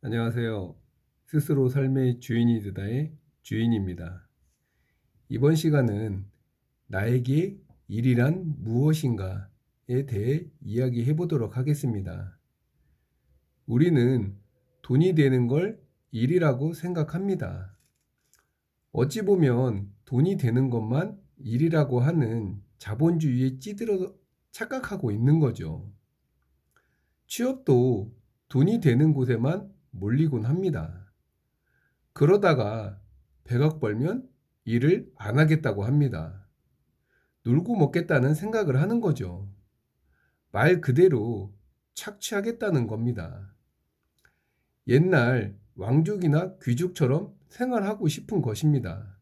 안녕하세요. 스스로 삶의 주인이 되다의 주인입니다. 이번 시간은 나에게 일이란 무엇인가에 대해 이야기해 보도록 하겠습니다. 우리는 돈이 되는 걸 일이라고 생각합니다. 어찌 보면 돈이 되는 것만 일이라고 하는 자본주의에 찌들어 착각하고 있는 거죠. 취업도 돈이 되는 곳에만 몰리곤 합니다. 그러다가 100억 벌면 일을 안 하겠다고 합니다. 놀고 먹겠다는 생각을 하는 거죠. 말 그대로 착취하겠다는 겁니다. 옛날 왕족이나 귀족처럼 생활하고 싶은 것입니다.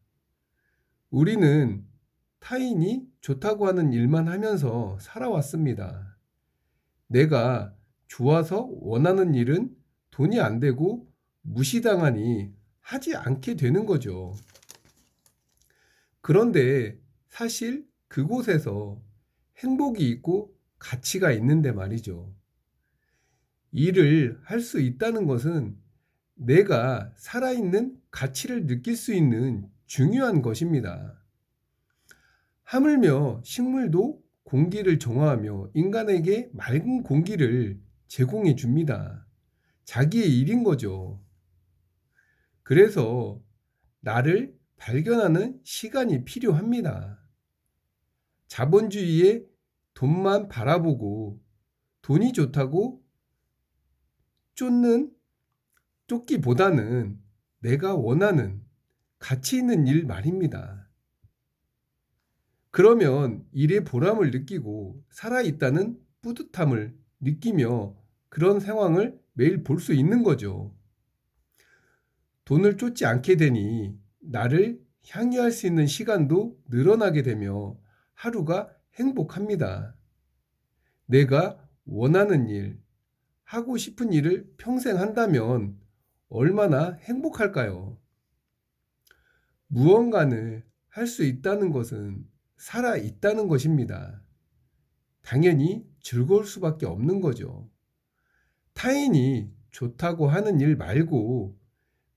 우리는 타인이 좋다고 하는 일만 하면서 살아왔습니다. 내가 좋아서 원하는 일은 돈이 안 되고 무시당하니 하지 않게 되는 거죠. 그런데 사실 그곳에서 행복이 있고 가치가 있는데 말이죠. 일을 할 수 있다는 것은 내가 살아있는 가치를 느낄 수 있는 중요한 것입니다. 하물며 식물도 공기를 정화하며 인간에게 맑은 공기를 제공해 줍니다. 자기의 일인 거죠. 그래서 나를 발견하는 시간이 필요합니다. 자본주의의 돈만 바라보고 돈이 좋다고 쫓기보다는 내가 원하는 가치 있는 일 말입니다. 그러면 일의 보람을 느끼고 살아있다는 뿌듯함을 느끼며 그런 상황을 매일 볼 수 있는 거죠. 돈을 쫓지 않게 되니 나를 향유할 수 있는 시간도 늘어나게 되며 하루가 행복합니다. 내가 원하는 일, 하고 싶은 일을 평생 한다면 얼마나 행복할까요? 무언가를 할 수 있다는 것은 살아 있다는 것입니다. 당연히 즐거울 수밖에 없는 거죠. 타인이 좋다고 하는 일 말고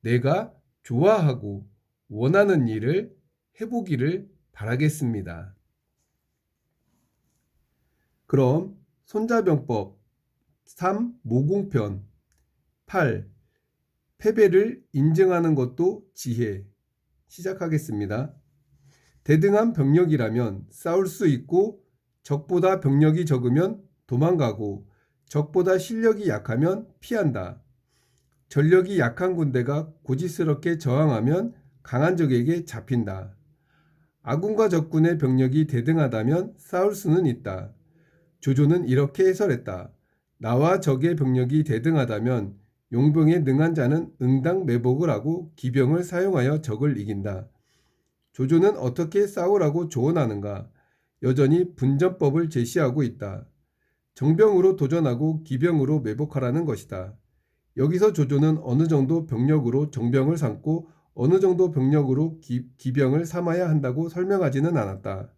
내가 좋아하고 원하는 일을 해보기를 바라겠습니다. 그럼 손자병법 3. 모공편 8. 패배를 인정하는 것도 지혜 시작하겠습니다. 대등한 병력이라면 싸울 수 있고 적보다 병력이 적으면 도망가고 적보다 실력이 약하면 피한다. 전력이 약한 군대가 고지스럽게 저항하면 강한 적에게 잡힌다. 아군과 적군의 병력이 대등하다면 싸울 수는 있다. 조조는 이렇게 해설했다. 나와 적의 병력이 대등하다면 용병에 능한 자는 응당매복을 하고 기병을 사용하여 적을 이긴다. 조조는 어떻게 싸우라고 조언하는가? 여전히 분전법을 제시하고 있다. 정병으로 도전하고 기병으로 매복하라는 것이다. 여기서 조조는 어느 정도 병력으로 정병을 삼고 어느 정도 병력으로 기병을 삼아야 한다고 설명하지는 않았다.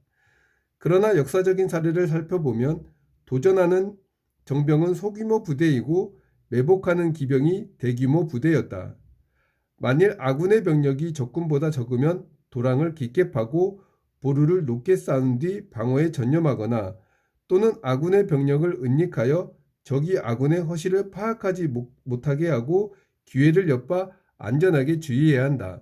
그러나 역사적인 사례를 살펴보면 도전하는 정병은 소규모 부대이고 매복하는 기병이 대규모 부대였다. 만일 아군의 병력이 적군보다 적으면 도랑을 깊게 파고 보루를 높게 쌓은 뒤 방어에 전념하거나 또는 아군의 병력을 은닉하여 적이 아군의 허실을 파악하지 못하게 하고 기회를 엿봐 안전하게 주의해야 한다.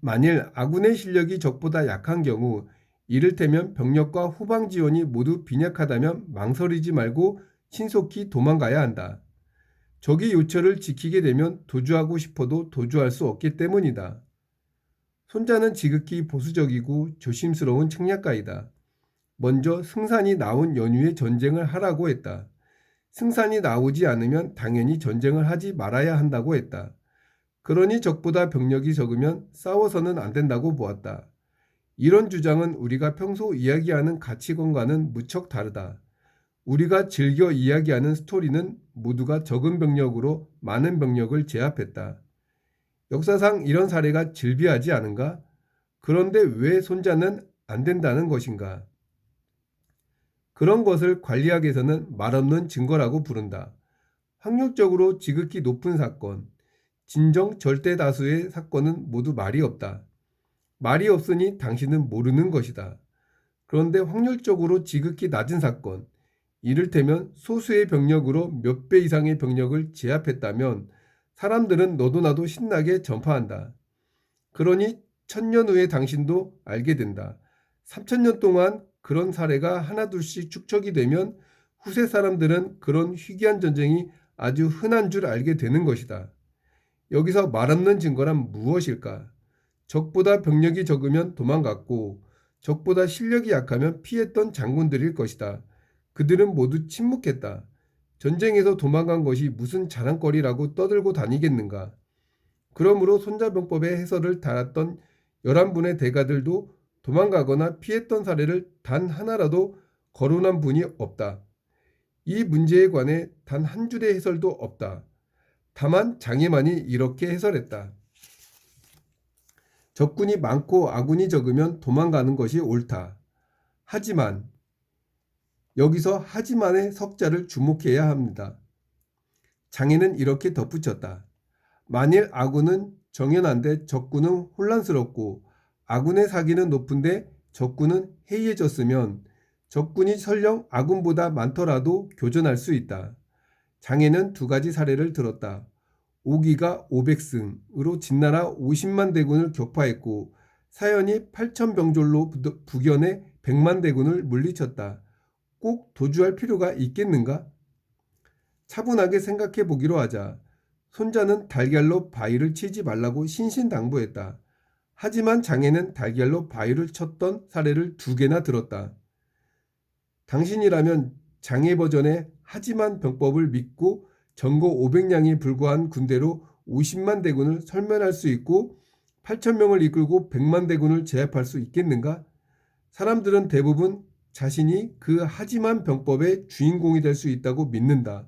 만일 아군의 실력이 적보다 약한 경우 이를테면 병력과 후방 지원이 모두 빈약하다면 망설이지 말고 신속히 도망가야 한다. 적의 요철을 지키게 되면 도주하고 싶어도 도주할 수 없기 때문이다. 손자는 지극히 보수적이고 조심스러운 책략가이다. 먼저 승산이 나온 연후에 전쟁을 하라고 했다. 승산이 나오지 않으면 당연히 전쟁을 하지 말아야 한다고 했다. 그러니 적보다 병력이 적으면 싸워서는 안 된다고 보았다. 이런 주장은 우리가 평소 이야기하는 가치관과는 무척 다르다. 우리가 즐겨 이야기하는 스토리는 모두가 적은 병력으로 많은 병력을 제압했다. 역사상 이런 사례가 즐비하지 않은가? 그런데 왜 손자는 안 된다는 것인가? 그런 것을 관리학에서는 말없는 증거라고 부른다. 확률적으로 지극히 높은 사건, 진정 절대 다수의 사건은 모두 말이 없다. 말이 없으니 당신은 모르는 것이다. 그런데 확률적으로 지극히 낮은 사건, 이를테면 소수의 병력으로 몇 배 이상의 병력을 제압했다면 사람들은 너도 나도 신나게 전파한다. 그러니 1000년 후에 당신도 알게 된다. 3000년 동안 그런 사례가 하나둘씩 축적이 되면 후세 사람들은 그런 희귀한 전쟁이 아주 흔한 줄 알게 되는 것이다. 여기서 말없는 증거란 무엇일까? 적보다 병력이 적으면 도망갔고 적보다 실력이 약하면 피했던 장군들일 것이다. 그들은 모두 침묵했다. 전쟁에서 도망간 것이 무슨 자랑거리라고 떠들고 다니겠는가? 그러므로 손자병법의 해설을 달았던 11분의 대가들도 도망가거나 피했던 사례를 단 하나라도 거론한 분이 없다. 이 문제에 관해 단 한 줄의 해설도 없다. 다만 장애만이 이렇게 해설했다. 적군이 많고 아군이 적으면 도망가는 것이 옳다. 하지만 여기서 하지만의 석자를 주목해야 합니다. 장애는 이렇게 덧붙였다. 만일 아군은 정연한데 적군은 혼란스럽고 아군의 사기는 높은데 적군은 해이해졌으면 적군이 설령 아군보다 많더라도 교전할 수 있다. 장애는 두 가지 사례를 들었다. 오기가 500승으로 진나라 50만 대군을 격파했고 사연이 8,000병졸로 북연해 100만 대군을 물리쳤다. 꼭 도주할 필요가 있겠는가? 차분하게 생각해 보기로 하자. 손자는 달걀로 바위를 치지 말라고 신신당부했다. 하지만 장애는 달걀로 바위를 쳤던 사례를 2개나 들었다. 당신이라면 장애 버전의 하지만 병법을 믿고 전거 500량이 불과한 군대로 50만 대군을 설면할 수 있고 8,000명을 이끌고 100만 대군을 제압할 수 있겠는가? 사람들은 대부분 자신이 그 하지만 병법의 주인공이 될 수 있다고 믿는다.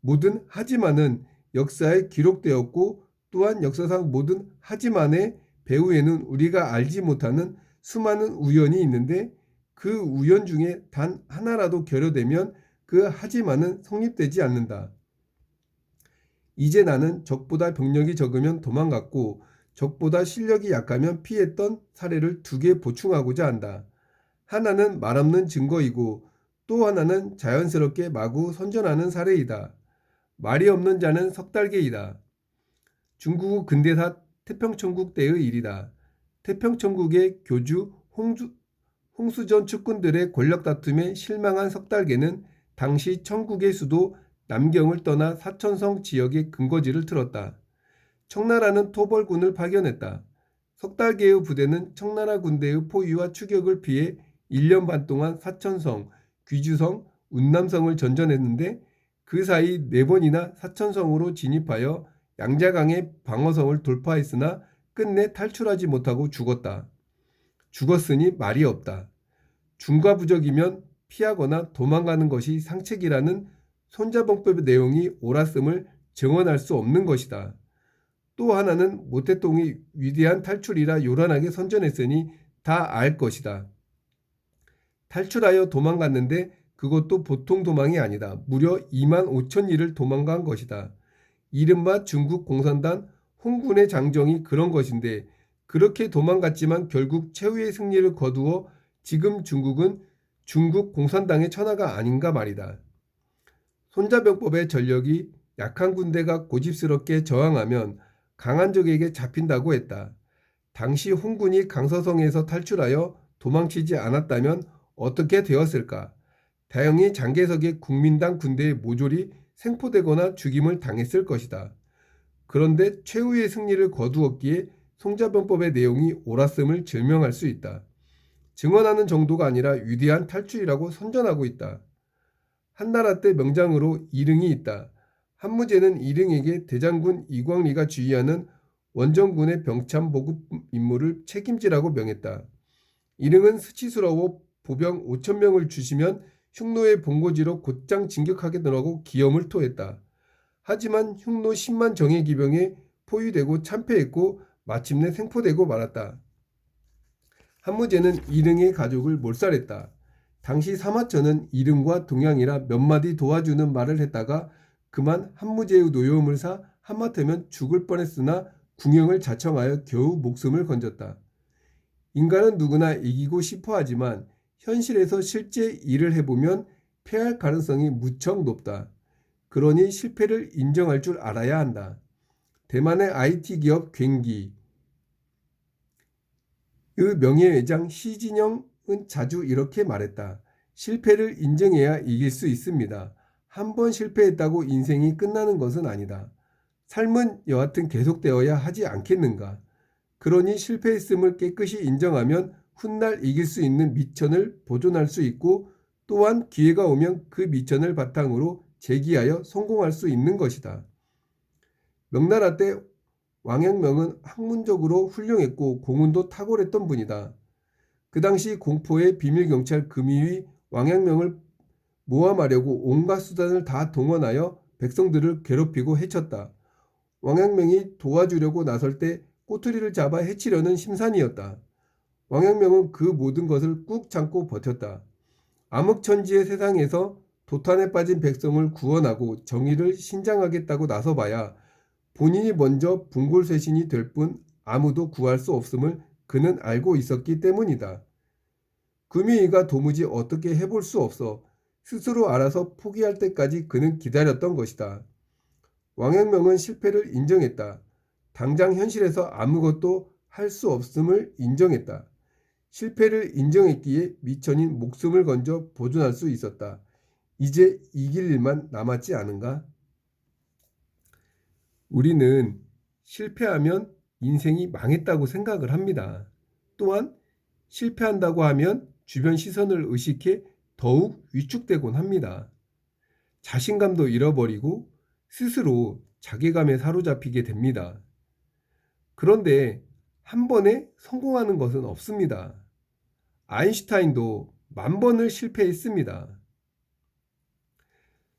모든 하지만은 역사에 기록되었고 또한 역사상 모든 하지만의 배후에는 우리가 알지 못하는 수많은 우연이 있는데 그 우연 중에 단 하나라도 결여되면 그 하지만은 성립되지 않는다. 이제 나는 적보다 병력이 적으면 도망갔고 적보다 실력이 약하면 피했던 사례를 2개 보충하고자 한다. 하나는 말없는 증거이고 또 하나는 자연스럽게 마구 선전하는 사례이다. 말이 없는 자는 석달개이다. 중국 근대사 태평천국 때의 일이다. 태평천국의 교주 홍수전 측군들의 권력 다툼에 실망한 석달개는 당시 천국의 수도 남경을 떠나 사천성 지역의 근거지를 틀었다. 청나라는 토벌군을 파견했다. 석달개의 부대는 청나라 군대의 포위와 추격을 피해 1년 반 동안 사천성, 귀주성, 운남성을 전전했는데 그 사이 4번이나 사천성으로 진입하여 양자강의 방어성을 돌파했으나 끝내 탈출하지 못하고 죽었다. 죽었으니 말이 없다. 중과부적이면 피하거나 도망가는 것이 상책이라는 손자병법의 내용이 옳았음을 증언할 수 없는 것이다. 또 하나는 모태똥이 위대한 탈출이라 요란하게 선전했으니 다 알 것이다. 탈출하여 도망갔는데 그것도 보통 도망이 아니다. 무려 25,000리를 도망간 것이다. 이른바 중국 공산당 홍군의 장정이 그런 것인데 그렇게 도망갔지만 결국 최후의 승리를 거두어 지금 중국은 중국 공산당의 천하가 아닌가 말이다. 손자병법의 전력이 약한 군대가 고집스럽게 저항하면 강한 적에게 잡힌다고 했다. 당시 홍군이 강서성에서 탈출하여 도망치지 않았다면 어떻게 되었을까? 다행히 장개석의 국민당 군대의 모조리 생포되거나 죽임을 당했을 것이다. 그런데 최후의 승리를 거두었기에 손자병법의 내용이 옳았음을 증명할 수 있다. 증언하는 정도가 아니라 위대한 탈출이라고 선전하고 있다. 한나라 때 명장으로 이릉이 있다. 한무제는 이릉에게 대장군 이광리가 주의하는 원정군의 병참 보급 임무를 책임지라고 명했다. 이릉은 수치스러워 보병 5,000명을 주시면 흉노의 본거지로 곧장 진격하겠노라고 기염을 토했다. 하지만 흉노 10만 정예 기병에 포위되고 참패했고 마침내 생포되고 말았다. 한무제는 이릉의 가족을 몰살했다. 당시 사마천은 이릉과 동양이라 몇 마디 도와주는 말을 했다가 그만 한무제의 노여움을 사 하마터면 죽을 뻔했으나 궁형을 자청하여 겨우 목숨을 건졌다. 인간은 누구나 이기고 싶어 하지만 현실에서 실제 일을 해보면 패할 가능성이 무척 높다. 그러니 실패를 인정할 줄 알아야 한다. 대만의 IT 기업 괭기의 명예회장 시진영은 자주 이렇게 말했다. 실패를 인정해야 이길 수 있습니다. 한 번 실패했다고 인생이 끝나는 것은 아니다. 삶은 여하튼 계속되어야 하지 않겠는가. 그러니 실패했음을 깨끗이 인정하면 훗날 이길 수 있는 미천을 보존할 수 있고 또한 기회가 오면 그 미천을 바탕으로 재기하여 성공할 수 있는 것이다. 명나라 때 왕양명은 학문적으로 훌륭했고 공운도 탁월했던 분이다. 그 당시 공포의 비밀경찰 금이위 왕양명을 모함하려고 온갖 수단을 다 동원하여 백성들을 괴롭히고 해쳤다. 왕양명이 도와주려고 나설 때 꼬투리를 잡아 해치려는 심산이었다. 왕양명은 그 모든 것을 꾹 참고 버텼다. 암흑천지의 세상에서 도탄에 빠진 백성을 구원하고 정의를 신장하겠다고 나서봐야 본인이 먼저 분골쇄신이 될 뿐 아무도 구할 수 없음을 그는 알고 있었기 때문이다. 금이위가 도무지 어떻게 해볼 수 없어 스스로 알아서 포기할 때까지 그는 기다렸던 것이다. 왕양명은 실패를 인정했다. 당장 현실에서 아무것도 할 수 없음을 인정했다. 실패를 인정했기에 미천인 목숨을 건져 보존할 수 있었다. 이제 이길 일만 남았지 않은가? 우리는 실패하면 인생이 망했다고 생각을 합니다. 또한 실패한다고 하면 주변 시선을 의식해 더욱 위축되곤 합니다. 자신감도 잃어버리고 스스로 자괴감에 사로잡히게 됩니다. 그런데 한 번에 성공하는 것은 없습니다. 아인슈타인도 10,000번을 실패했습니다.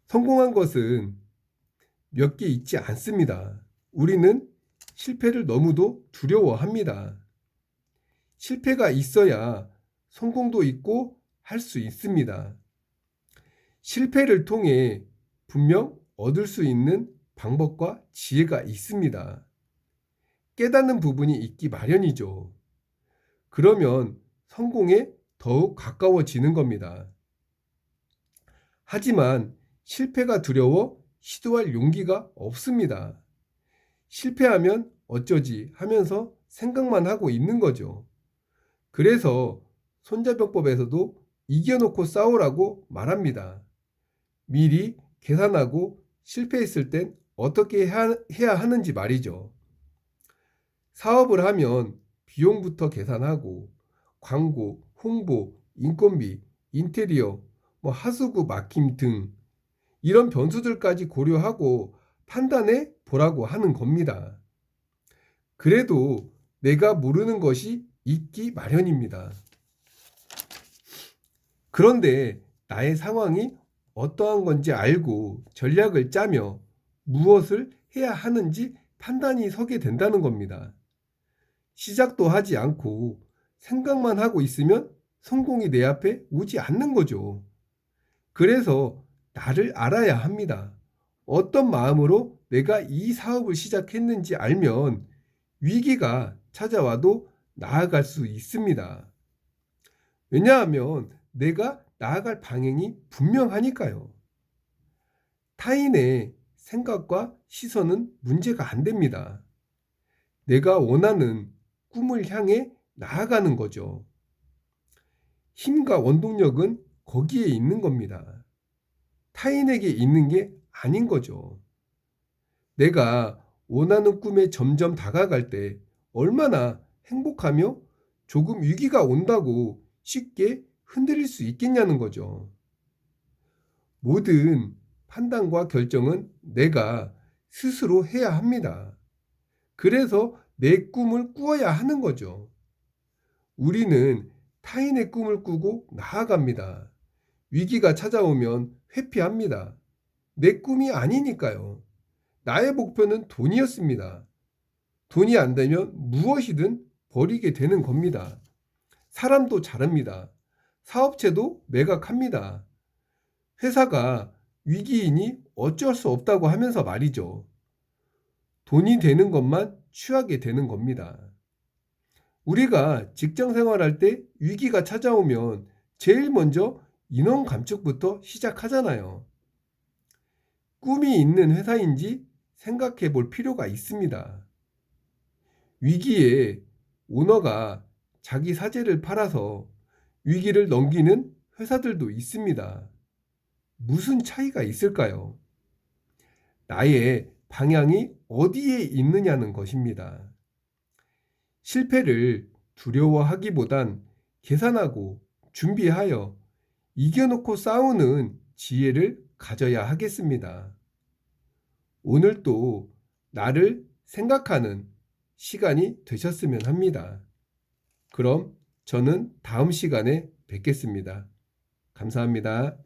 성공한 것은 몇 개 있지 않습니다. 우리는 실패를 너무도 두려워합니다. 실패가 있어야 성공도 있고 할 수 있습니다. 실패를 통해 분명 얻을 수 있는 방법과 지혜가 있습니다. 깨닫는 부분이 있기 마련이죠. 그러면 성공에 더욱 가까워지는 겁니다. 하지만 실패가 두려워 시도할 용기가 없습니다. 실패하면 어쩌지 하면서 생각만 하고 있는 거죠. 그래서 손자병법에서도 이겨놓고 싸우라고 말합니다. 미리 계산하고 실패했을 땐 어떻게 해야 하는지 말이죠. 사업을 하면 비용부터 계산하고 광고, 홍보, 인건비, 인테리어, 하수구 막힘 등 이런 변수들까지 고려하고 판단해 보라고 하는 겁니다. 그래도 내가 모르는 것이 있기 마련입니다. 그런데 나의 상황이 어떠한 건지 알고 전략을 짜며 무엇을 해야 하는지 판단이 서게 된다는 겁니다. 시작도 하지 않고 생각만 하고 있으면 성공이 내 앞에 오지 않는 거죠. 그래서 나를 알아야 합니다. 어떤 마음으로 내가 이 사업을 시작했는지 알면 위기가 찾아와도 나아갈 수 있습니다. 왜냐하면 내가 나아갈 방향이 분명하니까요. 타인의 생각과 시선은 문제가 안 됩니다. 내가 원하는 꿈을 향해 나아가는 거죠. 힘과 원동력은 거기에 있는 겁니다. 타인에게 있는 게 아닌 거죠. 내가 원하는 꿈에 점점 다가갈 때 얼마나 행복하며 조금 위기가 온다고 쉽게 흔들릴 수 있겠냐는 거죠. 모든 판단과 결정은 내가 스스로 해야 합니다. 그래서 내 꿈을 꾸어야 하는 거죠. 우리는 타인의 꿈을 꾸고 나아갑니다. 위기가 찾아오면 회피합니다. 내 꿈이 아니니까요. 나의 목표는 돈이었습니다. 돈이 안 되면 무엇이든 버리게 되는 겁니다. 사람도 자릅니다. 사업체도 매각합니다. 회사가 위기이니 어쩔 수 없다고 하면서 말이죠. 돈이 되는 것만 취하게 되는 겁니다. 우리가 직장 생활할 때 위기가 찾아오면 제일 먼저 인원 감축부터 시작하잖아요. 꿈이 있는 회사인지 생각해 볼 필요가 있습니다. 위기에 오너가 자기 사재를 팔아서 위기를 넘기는 회사들도 있습니다. 무슨 차이가 있을까요? 나의 방향이 어디에 있느냐는 것입니다. 실패를 두려워하기보단 계산하고 준비하여 이겨놓고 싸우는 지혜를 가져야 하겠습니다. 오늘 또 나를 생각하는 시간이 되셨으면 합니다. 그럼 저는 다음 시간에 뵙겠습니다. 감사합니다.